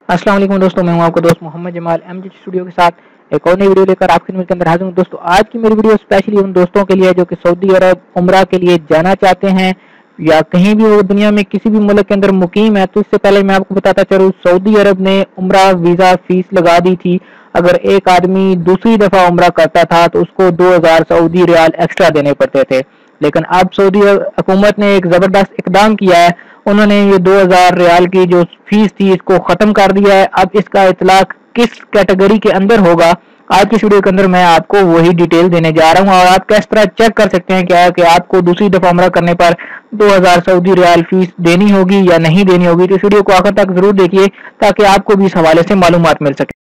अस्सलाम वालेकुम दोस्तों, मैं हूं आपका दोस्त मोहम्मद जमाल एमजी स्टूडियो के साथ एक और नई वीडियो लेकर आपकी खिदमत के अंदर हाजिर हूं। दोस्तों, आज की मेरी वीडियो स्पेशली उन दोस्तों के लिए है जो कि सऊदी अरब उम्रा के लिए जाना चाहते हैं या कहीं भी वो दुनिया में किसी भी मुल्क के अंदर मुकीम है। तो इससे पहले मैं आपको बताता चलूं, सऊदी अरब ने उम्रा वीज़ा फीस लगा दी थी। अगर एक आदमी दूसरी दफ़ा उम्रा करता था तो उसको 2000 सऊदी रियाल एक्स्ट्रा देने पड़ते थे। लेकिन अब सऊदी हुकूमत ने एक ज़बरदस्त इकदाम किया है। उन्होंने ये 2000 रियाल की जो फीस थी इसको ख़त्म कर दिया है। अब इसका इतलाक किस कैटेगरी के अंदर होगा, आज की वीडियो के अंदर मैं आपको वही डिटेल देने जा रहा हूं। और आप किस तरह चेक कर सकते हैं क्या है कि आपको दूसरी दफ़ा उम्रा करने पर 2000 सऊदी रियाल फीस देनी होगी या नहीं देनी होगी। तो इस वीडियो को आखिर तक जरूर देखिए ताकि आपको भी इस हवाले से मालूमात मिल सके।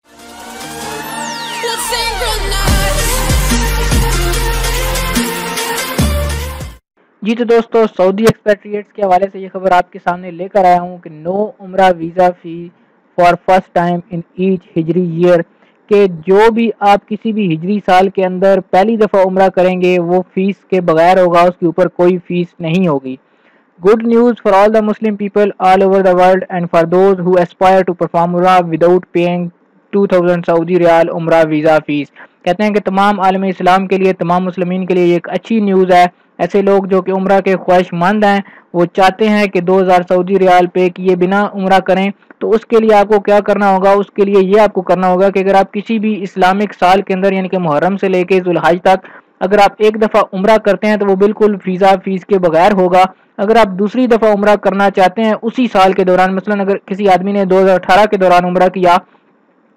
जी तो दोस्तों, सऊदी एक्सपेट्रिएट्स के हवाले से ये खबर आपके सामने लेकर आया हूँ कि नो उम्रा visa fee for first time in each Hijri year, के जो भी आप किसी भी हिजरी साल के अंदर पहली दफ़ा उम्रा करेंगे वो फ़ीस के बगैर होगा, उसके ऊपर कोई फ़ीस नहीं होगी। Good news for all the Muslim people all over the world and for those who aspire to perform Umrah without paying 2000 Saudi riyal उम्रा वीज़ा फ़ीस। कहते हैं कि तमाम आलम इस्लाम के लिए, तमाम मुस्लिमीन के लिए ये एक अच्छी न्यूज़ है। ऐसे लोग जो कि उम्रा के ख्वाहिशमंद हैं, वो चाहते हैं कि 2000 सऊदी रियाल पे किए बिना उम्रा करें। तो उसके लिए आपको क्या करना होगा, उसके लिए ये आपको करना होगा कि अगर आप किसी भी इस्लामिक साल के अंदर यानी कि मुहर्रम से लेके ज़ुल्हज तक अगर आप एक दफ़ा उम्रा करते हैं तो वो बिल्कुल वीज़ा फ़ीस के बगैर होगा। अगर आप दूसरी दफ़ा उम्रा करना चाहते हैं उसी साल के दौरान, मसलन अगर किसी आदमी ने 2018 के दौरान उम्रा किया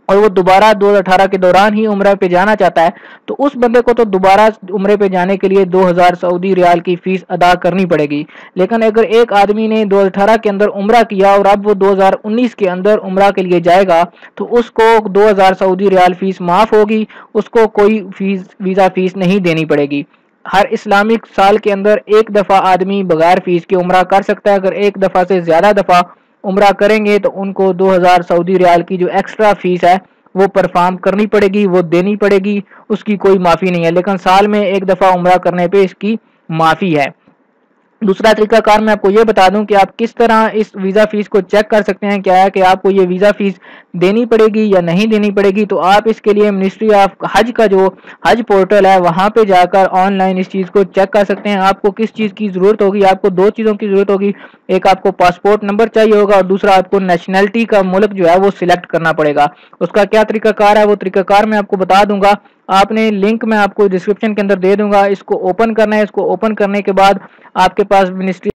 और वो दोबारा 2018 के दौरान ही उम्रा पे जाना चाहता है, तो उस बंदे को तो दोबारा उम्रे पे जाने के लिए 2000 सऊदी रियाल की फ़ीस अदा करनी पड़ेगी। लेकिन अगर एक आदमी ने 2018 के अंदर उम्रा किया और अब वो 2019 के अंदर उम्रा के लिए जाएगा तो उसको 2000 सऊदी रियाल फ़ीस माफ़ होगी, उसको कोई वीज़ा फ़ीस नहीं देनी पड़ेगी। हर इस्लामिक साल के अंदर एक दफ़ा आदमी बगैर फ़ीस के उम्रा कर सकता है। अगर एक दफ़ा से ज़्यादा दफ़ा उम्रा करेंगे तो उनको 2000 सऊदी रियाल की जो एक्स्ट्रा फ़ीस है वो परफॉर्म करनी पड़ेगी, वो देनी पड़ेगी, उसकी कोई माफ़ी नहीं है। लेकिन साल में एक दफ़ा उम्रा करने पे इसकी माफ़ी है। दूसरा तरीकाकार मैं आपको ये बता दूं कि आप किस तरह इस वीज़ा फ़ीस को चेक कर सकते हैं क्या है कि आपको ये वीज़ा फ़ीस देनी पड़ेगी या नहीं देनी पड़ेगी। तो आप इसके लिए मिनिस्ट्री ऑफ हज का जो हज पोर्टल है वहाँ पे जाकर ऑनलाइन इस चीज़ को चेक कर सकते हैं। आपको किस चीज़ की ज़रूरत होगी, आपको दो चीज़ों की ज़रूरत होगी। एक आपको पासपोर्ट नंबर चाहिए होगा और दूसरा आपको नेशनैलिटी का मुल्क जो है वो सिलेक्ट करना पड़ेगा। उसका क्या तरीकाकार है वो तरीकाकार मैं आपको बता दूंगा। आपने लिंक मैं आपको डिस्क्रिप्शन के अंदर दे दूंगा, इसको ओपन करना है। इसको ओपन करने के बाद आपके पास मिनिस्ट्री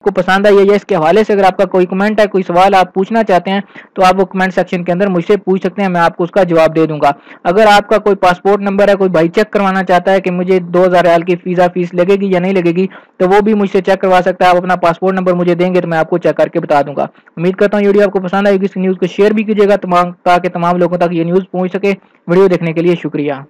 को पसंद आई है या इसके हवाले से अगर आपका कोई कमेंट है, कोई सवाल आप पूछना चाहते हैं तो आप वो कमेंट सेक्शन के अंदर मुझसे पूछ सकते हैं, मैं आपको उसका जवाब दे दूंगा। अगर आपका कोई पासपोर्ट नंबर है, कोई भाई चेक करवाना चाहता है कि मुझे 2000 रियाल की वीज़ा फ़ीस लगेगी या नहीं लगेगी, तो वो भी मुझसे चेक करवा सकता है। आप अपना पासपोर्ट नंबर मुझे देंगे तो मैं आपको चेक करके बता दूंगा। उम्मीद करता हूँ वीडियो आपको पसंद आएगी। इस न्यूज़ को शेयर भी कीजिएगा ताकि तमाम लोगों तक ये न्यूज़ पहुँच सके। वीडियो देखने के लिए शुक्रिया।